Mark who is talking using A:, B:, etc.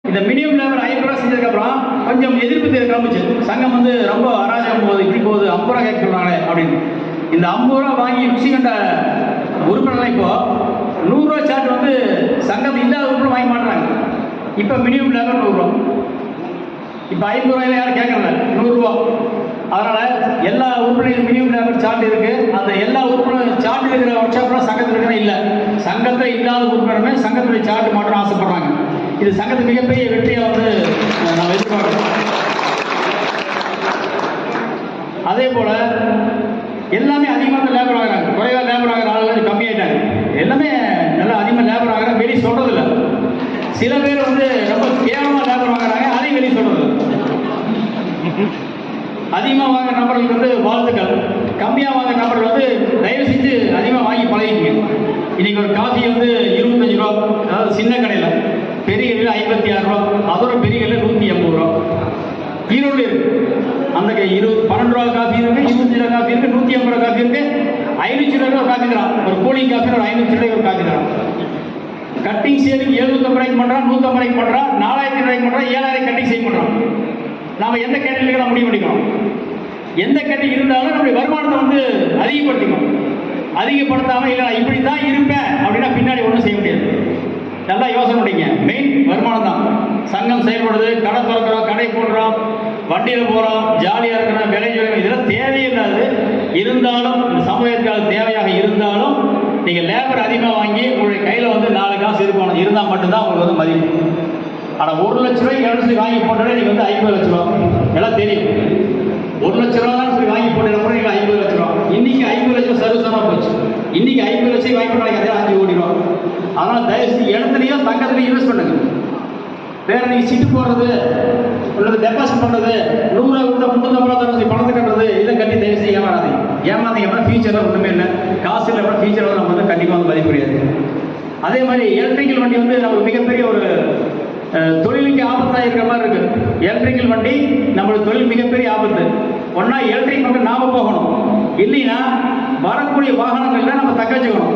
A: இந்த minimum labour 50 ரூபா செஞ்சதுக்கப்புறம் கொஞ்சம் எதிர்ப்பு கிளம்பிச்சு. சங்கம் வந்து ரொம்ப அராஜகம் போகுது, இப்படி போகுது, 50 ரூபா கேட்க சொல்றாங்களே அப்படின்னு. இந்த 50 ரூபா வாங்கி ருசி கண்ட உறுப்பினர்கள் இப்போ 100 ரூபா சார்ட் வந்து சங்கம் இல்லாத உறுப்பினர் வாங்கி மாட்டுறாங்க. இப்போ மினிமம் லேபர் 100 ரூபா. இப்போ 50 ரூபாயில யாரும் கேட்கறல, 100 ரூபா. அதனால எல்லா உறுப்பினர்களும் மினிமம் லேபர் சார்ட் இருக்கு. அந்த எல்லா உறுப்பினர் சார்ட் இருக்கிற ஒர்க் ஷாப்லாம் சங்கத்தில் இருக்கிற இல்லை. சங்கத்தில் இல்லாத உறுப்பினருமே சங்கத்துடைய சார்ட் மாற்றம் ஆசைப்படுறாங்க. இது சங்கத்து மிகப்பெரிய வெற்றியை வந்து நம்ம எதிர்பார்க்கிறோம். அதே போல எல்லாமே அதிகமாக லேபர் ஆகிறாங்க, குறைவாக லேபர் ஆகிற ஆளுகள் கம்மியாயிட்டாங்க. எல்லாமே நல்லா அதிகமாக லேபர் ஆகிறாங்க, வெளியே சொல்றது இல்லை. சில பேர் வந்து ரொம்ப கேவலமாக லேபர் வாங்குறாங்க, அதையும் வெளியே சொல்றது. அதிகமாக வாங்குற நபர்களுக்கு வந்து வாழ்த்துக்கள், கம்மியாக வாங்குற நபர்கள் வந்து தயவு செஞ்சு அதிகமாக வாங்கி பழகிங்க. இன்னைக்கு ஒரு காஃபி வந்து 25 ரூபா, அதாவது சின்ன கடையில், பெரிய கடையில் 56 ரூபா, அதோட பெரிய கடையில் 180 ரூபா. ஈரோடு இருக்கு, அந்த 12 ரூபா காஃபி இருக்கு, 25 ரூபா காஃபி இருக்கு, 180 ரூபா காஃபி இருக்கு, 500 ரூபா காஃபி தரான். ஒரு கூலிங் காஃபி ஒரு 500 ரூபாய்க்கு ஒரு காஃபி தரான். கட்டிங் சேவிங் 750 ரூபாய்க்கு பண்றான், 150 ரூபாய்க்கு பண்றான், 4000 ரூபாய்க்கு பண்றான், 7000 கட்டிங் சேவ் பண்றான். நாம எந்த கேட்டகரியில முடிவு பண்ணிக்கணும். எந்த கேட்டகரி இருந்தாலும் நம்முடைய வருமானத்தை வந்து அதிகப்படுத்திக்கணும். அதிகப்படுத்தாம இல்லை இப்படி தான் இருப்பேன் அப்படின்னா பின்னாடி ஒன்றும் செய்ய முடியாது. நல்லா யோசனை பண்ணிங்க. மெயின் வருமானம் தான். சங்கம் செயல்படுது, கடை திறக்கிறோம், கடை போடுறோம், வண்டியில் போகிறோம், ஜாலியாக இருக்கிறோம், விலை சொல்லுவோம், இதெல்லாம் தேவையில்லாது. இருந்தாலும் இந்த சமூகத்துக்கு தேவையாக இருந்தாலும் நீங்கள் லேபர் அதிகமாக வாங்கி உங்களுடைய கையில் வந்து 4 காசு இருக்கணும். இருந்தால் மட்டும்தான் உங்களுக்கு வந்து மதிப்பு. ஆனால் 1 லட்ச ரூபாய்க்கு இடத்துல வாங்கி போட்டோன்னே நீங்கள் வந்து 50 லட்ச ரூபா எல்லாம் தெரியும். 1 லட்ச ரூபா தான் சொல்லி வாங்கி போட்டேன் கூட நீங்கள் 50 லட்ச ரூபா. இன்னைக்கு 50 லட்சம் சர்வசமாக போச்சு. இன்னைக்கு 50 லட்சம் வாங்கி போட்டாங்க, அதே 5 கோடி ரூபா. அதனால் தயவுசெய்து இடத்துலையும் தங்கத்துலையும் இன்வெஸ்ட் பண்ணுங்க. வேற நீங்கள் சீட்டு போடுறது, உள்ளது டெபாசிட் பண்ணுறது, 100 ரூபா கொடுத்தா 350 ரூபா தர பணத்தை கட்டுறது, இதை கட்டி தயவுசெய்து ஏமாறாதீங்க. ஏமாந்தீங்கன்னா ஃபியூச்சரில் ஒன்றுமே இல்லை. காசு இல்லை அப்படின்னா ஃபியூச்சரில் நம்ம வந்து கண்டிப்பாக வந்து மதிப்பு முடியாது. அதே மாதிரி எலக்ட்ரிக்கல் வண்டி வந்து நம்ம மிகப்பெரிய ஒரு தொழிலுக்கு ஆபத்தாக இருக்கிற மாதிரி இருக்கு. எலக்ட்ரிக்கல் வண்டி நம்மளுடைய தொழில் மிகப்பெரிய ஆபத்து. ஒன்னா எலக்ட்ரிக் மட்டும் நாம போகணும், இல்லைன்னா வரக்கூடிய வாகனங்கள்ல நம்ம தக்க வச்சுக்கணும்.